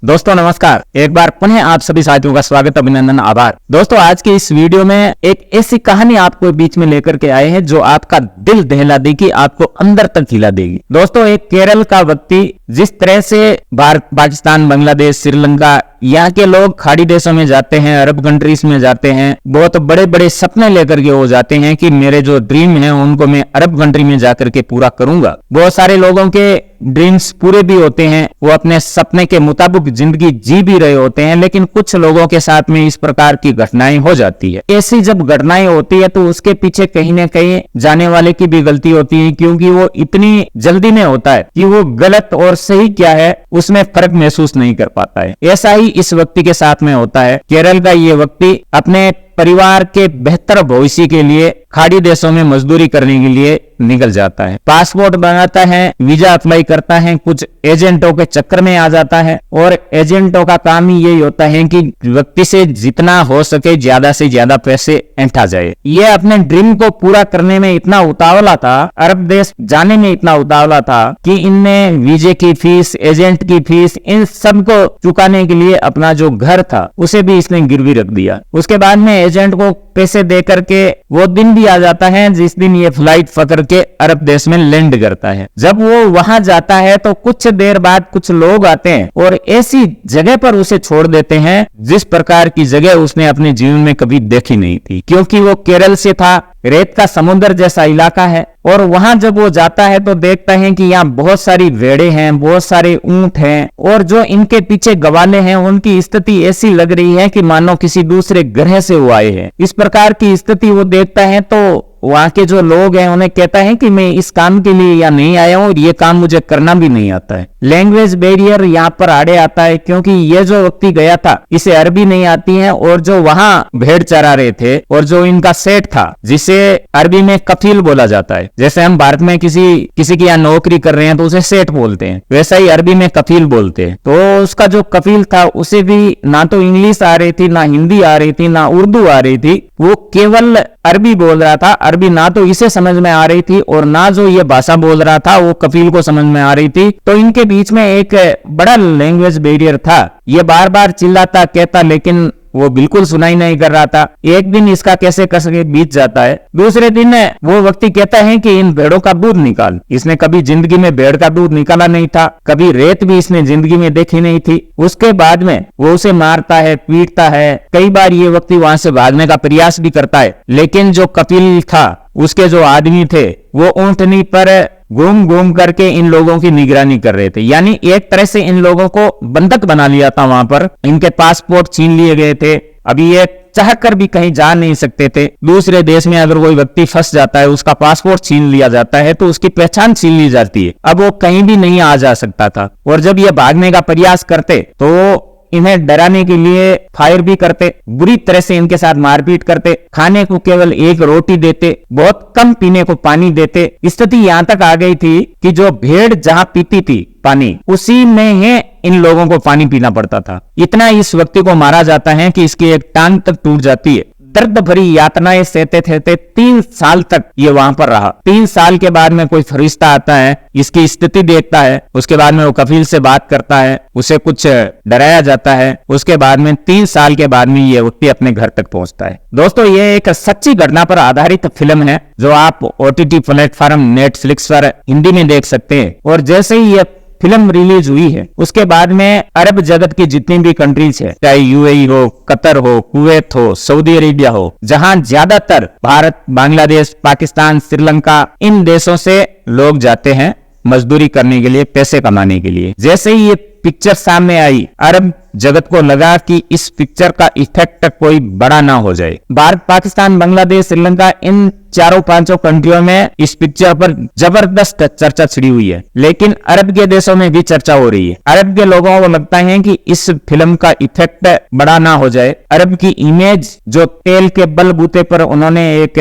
दोस्तों नमस्कार, एक बार पुनः आप सभी साथियों का स्वागत, अभिनंदन, आभार। दोस्तों आज के इस वीडियो में एक ऐसी कहानी आपको बीच में लेकर के आए हैं जो आपका दिल दहला देगी, आपको अंदर तक हिला देगी। दोस्तों एक केरल का व्यक्ति जिस तरह से भारत, पाकिस्तान, बांग्लादेश, श्रीलंका, यहाँ के लोग खाड़ी देशों में जाते हैं, अरब कंट्रीज में जाते हैं, बहुत बड़े बड़े सपने लेकर के वो जाते हैं कि मेरे जो ड्रीम है उनको मैं अरब कंट्री में जाकर के पूरा करूंगा। बहुत सारे लोगों के ड्रीम्स पूरे भी होते हैं, वो अपने सपने के मुताबिक जिंदगी जी भी रहे होते हैं, लेकिन कुछ लोगों के साथ में इस प्रकार की घटनाएं हो जाती है। ऐसी जब घटनाएं होती है तो उसके पीछे कहीं ना कहीं जाने वाले की भी गलती होती है, क्योंकि वो इतनी जल्दी में होता है कि वो गलत और सही क्या है उसमें फर्क महसूस नहीं कर पाता है। ऐसा ही इस व्यक्ति के साथ में होता है। केरल का ये व्यक्ति अपने परिवार के बेहतर भविष्य के लिए खाड़ी देशों में मजदूरी करने के लिए निकल जाता है। पासपोर्ट बनाता है, वीजा अप्लाई करता है, कुछ एजेंटों के चक्कर में आ जाता है और एजेंटों का काम ही यही होता है कि व्यक्ति से जितना हो सके ज्यादा से ज्यादा पैसे ऐंठा जाए। ये अपने ड्रीम को पूरा करने में इतना उतावला था, अरब देश जाने में इतना उतावला था कि इनने वीजे की फीस, एजेंट की फीस, इन सब को चुकाने के लिए अपना जो घर था उसे भी इसने गिरवी रख दिया। उसके बाद में एजेंट को पैसे दे करके वो दिन भी आ जाता है जिस दिन ये फ्लाइट पकड़ के अरब देश में लैंड करता है। जब वो वहां जाता है तो कुछ देर बाद कुछ लोग आते हैं और ऐसी जगह पर उसे छोड़ देते हैं जिस प्रकार की जगह उसने अपने जीवन में कभी देखी नहीं थी, क्योंकि वो केरल से था, रेत का समुद्र जैसा इलाका है। और वहां जब वो जाता है तो देखता है कि यहाँ बहुत सारी भेड़ें हैं, बहुत सारे ऊंट हैं और जो इनके पीछे गवाले हैं उनकी स्थिति ऐसी लग रही है कि मानो किसी दूसरे ग्रह से वो आए हैं। इस प्रकार की स्थिति वो देखता है तो वहां के जो लोग हैं उन्हें कहता है कि मैं इस काम के लिए यहाँ नहीं आया हूँ और ये काम मुझे करना भी नहीं आता है। लैंग्वेज बैरियर यहाँ पर आड़े आता है, क्योंकि ये जो व्यक्ति गया था इसे अरबी नहीं आती है और जो वहां भेड़ चरा रहे थे और जो इनका सेठ था जिसे अरबी में कफील बोला जाता है, जैसे हम भारत में किसी की यहाँ नौकरी कर रहे हैं तो उसे सेठ बोलते हैं, वैसा ही अरबी में कफील बोलते हैं। तो उसका जो कफील था उसे भी ना तो इंग्लिश आ रही थी, ना हिंदी आ रही थी, ना उर्दू आ रही थी, वो केवल अरबी बोल रहा था। अरबी ना तो इसे समझ में आ रही थी और ना जो ये भाषा बोल रहा था वो कफील को समझ में आ रही थी। तो इनके बीच में एक बड़ा लैंग्वेज बैरियर था। ये बार बार चिल्लाता, कहता, लेकिन वो बिल्कुल सुनाई नहीं कर रहा था। एक दिन इसका कैसे कैसे बीत जाता है। दूसरे दिन वो व्यक्ति कहता है कि इन भेड़ों का दूध निकाल। इसने कभी जिंदगी में भेड़ का दूध निकाला नहीं था, कभी रेत भी इसने जिंदगी में देखी नहीं थी। उसके बाद में वो उसे मारता है, पीटता है। कई बार ये व्यक्ति वहां से भागने का प्रयास भी करता है, लेकिन जो कपिल था उसके जो आदमी थे वो ऊंटनी पर घूम घूम करके इन लोगों की निगरानी कर रहे थे। यानी एक तरह से इन लोगों को बंधक बना लिया था। वहां पर इनके पासपोर्ट छीन लिए गए थे। अभी ये चाह कर भी कहीं जा नहीं सकते थे। दूसरे देश में अगर कोई व्यक्ति फंस जाता है, उसका पासपोर्ट छीन लिया जाता है तो उसकी पहचान छीन ली जाती है। अब वो कहीं भी नहीं आ जा सकता था। और जब ये भागने का प्रयास करते तो इन्हें डराने के लिए फायर भी करते, बुरी तरह से इनके साथ मारपीट करते, खाने को केवल एक रोटी देते, बहुत कम पीने को पानी देते। स्थिति यहाँ तक आ गई थी कि जो भेड़ जहाँ पीती थी पानी, उसी में ही इन लोगों को पानी पीना पड़ता था। इतना इस व्यक्ति को मारा जाता है कि इसकी एक टांग तक टूट जाती है। दर्द भरी यातनाएं सहते सहते 3 साल तक ये वहां पर रहा। 3 साल के बाद में कोई फरिश्ता आता है, इसकी स्थिति देखता है, उसके बाद में वो कफील से बात करता है, उसे कुछ डराया जाता है। उसके बाद में 3 साल के बाद में ये व्यक्ति अपने घर तक पहुंचता है। दोस्तों ये एक सच्ची घटना पर आधारित फिल्म है जो आप OTT प्लेटफॉर्म नेटफ्लिक्स पर हिंदी में देख सकते हैं। और जैसे ही ये फिल्म रिलीज हुई है उसके बाद में अरब जगत की जितनी भी कंट्रीज है, चाहे UAE हो, कतर हो, कुवैत हो, सऊदी अरेबिया हो, जहां ज्यादातर भारत, बांग्लादेश, पाकिस्तान, श्रीलंका, इन देशों से लोग जाते हैं मजदूरी करने के लिए, पैसे कमाने के लिए। जैसे ही ये पिक्चर सामने आई, अरब जगत को लगा कि इस पिक्चर का इफेक्ट कोई बड़ा ना हो जाए। भारत, पाकिस्तान, बांग्लादेश, श्रीलंका, इन 4-5 कंट्रियों में इस पिक्चर पर जबरदस्त चर्चा छिड़ी हुई है, लेकिन अरब के देशों में भी चर्चा हो रही है। अरब के लोगों को लगता है कि इस फिल्म का इफेक्ट बड़ा ना हो जाए। अरब की इमेज जो तेल के बलबूते पर उन्होंने एक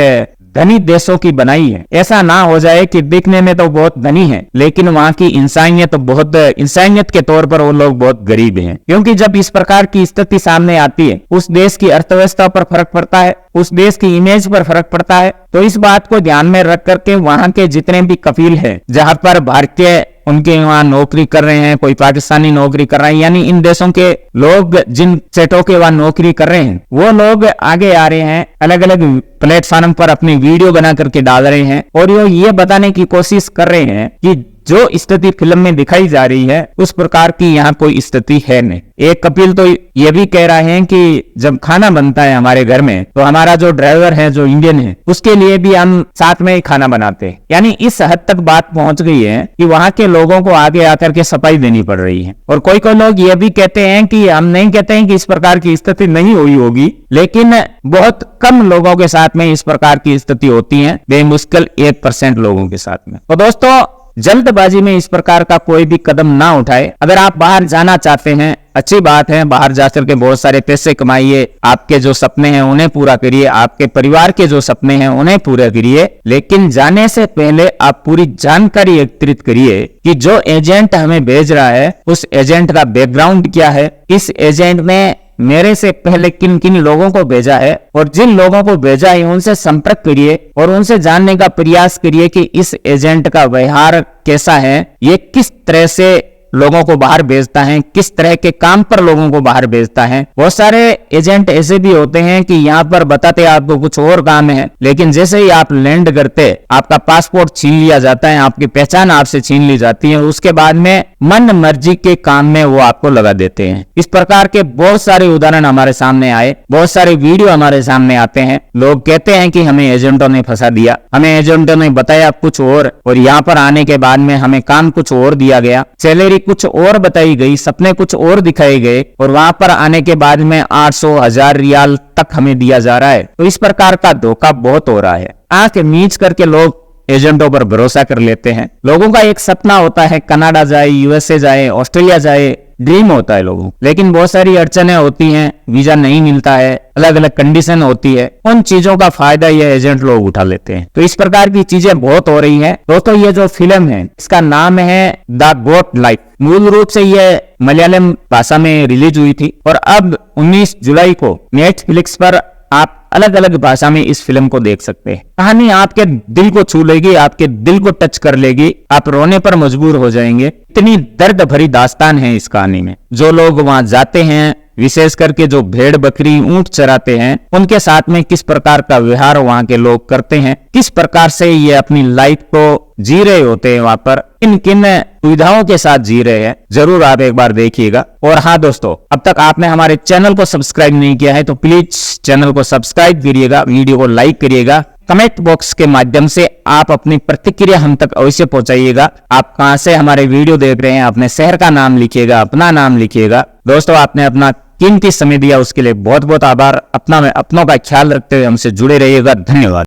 धनी देशों की बनाई है, ऐसा ना हो जाए कि दिखने में तो बहुत धनी है लेकिन वहां की इंसानियत के तौर पर वो लोग बहुत गरीब हैं। क्योंकि जब इस प्रकार की स्थिति सामने आती है, उस देश की अर्थव्यवस्था पर फर्क पड़ता है, उस देश की इमेज पर फर्क पड़ता है। तो इस बात को ध्यान में रख करके वहां के जितने भी कफील हैं, जहां पर भारतीय उनके वहाँ नौकरी कर रहे हैं, कोई पाकिस्तानी नौकरी कर रहा है, यानी इन देशों के लोग जिन स्टेटों के वहाँ नौकरी कर रहे हैं वो लोग आगे आ रहे हैं, अलग अलग प्लेटफॉर्म पर अपनी वीडियो बना करके डाल रहे हैं और ये बताने की कोशिश कर रहे हैं कि जो स्थिति फिल्म में दिखाई जा रही है उस प्रकार की यहाँ कोई स्थिति है नहीं। एक कपिल तो ये भी कह रहा है कि जब खाना बनता है हमारे घर में तो हमारा जो ड्राइवर है जो इंडियन है उसके लिए भी हम साथ में ही खाना बनाते हैं। यानी इस हद तक बात पहुंच गई है कि वहाँ के लोगों को आगे आकर के सफाई देनी पड़ रही है। और कोई कोई लोग ये भी कहते हैं कि हम नहीं कहते हैं कि इस प्रकार की स्थिति नहीं हुई होगी, लेकिन बहुत कम लोगों के साथ में इस प्रकार की स्थिति होती है, बेमुश्किल 1% लोगों के साथ में। तो दोस्तों जल्दबाजी में इस प्रकार का कोई भी कदम ना उठाए। अगर आप बाहर जाना चाहते हैं अच्छी बात है, बाहर जाकर के बहुत सारे पैसे कमाइए, आपके जो सपने हैं उन्हें पूरा करिए, आपके परिवार के जो सपने हैं उन्हें पूरा करिए, लेकिन जाने से पहले आप पूरी जानकारी एकत्रित करिए कि जो एजेंट हमें भेज रहा है उस एजेंट का बैकग्राउंड क्या है, इस एजेंट ने मेरे से पहले किन किन लोगों को भेजा है और जिन लोगों को भेजा है उनसे संपर्क करिए और उनसे जानने का प्रयास करिए कि इस एजेंट का व्यवहार कैसा है, ये किस तरह से लोगों को बाहर भेजता है, किस तरह के काम पर लोगों को बाहर भेजता है। बहुत सारे एजेंट ऐसे भी होते हैं कि यहाँ पर बताते आपको कुछ और काम है, लेकिन जैसे ही आप लैंड करते आपका पासपोर्ट छीन लिया जाता है, आपकी पहचान आपसे छीन ली जाती है, उसके बाद में मन मर्जी के काम में वो आपको लगा देते हैं। इस प्रकार के बहुत सारे उदाहरण हमारे सामने आए, बहुत सारे वीडियो हमारे सामने आते हैं। लोग कहते हैं कि हमें एजेंटों ने फंसा दिया, हमें एजेंटों ने बताया कुछ और यहाँ पर आने के बाद में हमें काम कुछ और दिया गया, सैलरी कुछ और बताई गई, सपने कुछ और दिखाए गए और वहां पर आने के बाद में 800,000 रियाल तक हमें दिया जा रहा है। तो इस प्रकार का धोखा बहुत हो रहा है। आंख मीच करके लोग एजेंटों पर भरोसा कर लेते हैं। लोगों का एक सपना होता है कनाडा जाए, यूएसए जाए, ऑस्ट्रेलिया जाए, ड्रीम होता है लोगों, लेकिन बहुत सारी अड़चनें होती हैं, वीजा नहीं मिलता है, अलग अलग कंडीशन होती है, उन चीजों का फायदा ये एजेंट लोग उठा लेते हैं। तो इस प्रकार की चीजें बहुत हो रही हैं। दोस्तों ये जो फिल्म है इसका नाम है द गोट लाइफ। मूल रूप से ये मलयालम भाषा में रिलीज हुई थी और अब 19 जुलाई को नेटफ्लिक्स पर आप अलग अलग भाषा में इस फिल्म को देख सकते हैं। कहानी आपके दिल को छू लेगी, आपके दिल को टच कर लेगी, आप रोने पर मजबूर हो जाएंगे। इतनी दर्द भरी दास्तान है इस कहानी में। जो लोग वहां जाते हैं, विशेष करके जो भेड़ बकरी ऊंट चराते हैं, उनके साथ में किस प्रकार का व्यवहार वहां के लोग करते हैं, किस प्रकार से ये अपनी लाइफ को जी रहे होते हैं, वहां पर किन किन सुविधाओं के साथ जी रहे हैं, जरूर आप एक बार देखिएगा। और हाँ दोस्तों, अब तक आपने हमारे चैनल को सब्सक्राइब नहीं किया है तो प्लीज चैनल को सब्सक्राइब करिएगा, वीडियो को लाइक करिएगा, कमेंट बॉक्स के माध्यम से आप अपनी प्रतिक्रिया हम तक अवश्य पहुंचाइएगा। आप कहां से हमारे वीडियो देख रहे हैं, अपने शहर का नाम लिखिएगा, अपना नाम लिखिएगा। दोस्तों आपने अपना कीमती समय दिया उसके लिए बहुत बहुत आभार। अपनों का ख्याल रखते हुए हमसे जुड़े रहिएगा। धन्यवाद।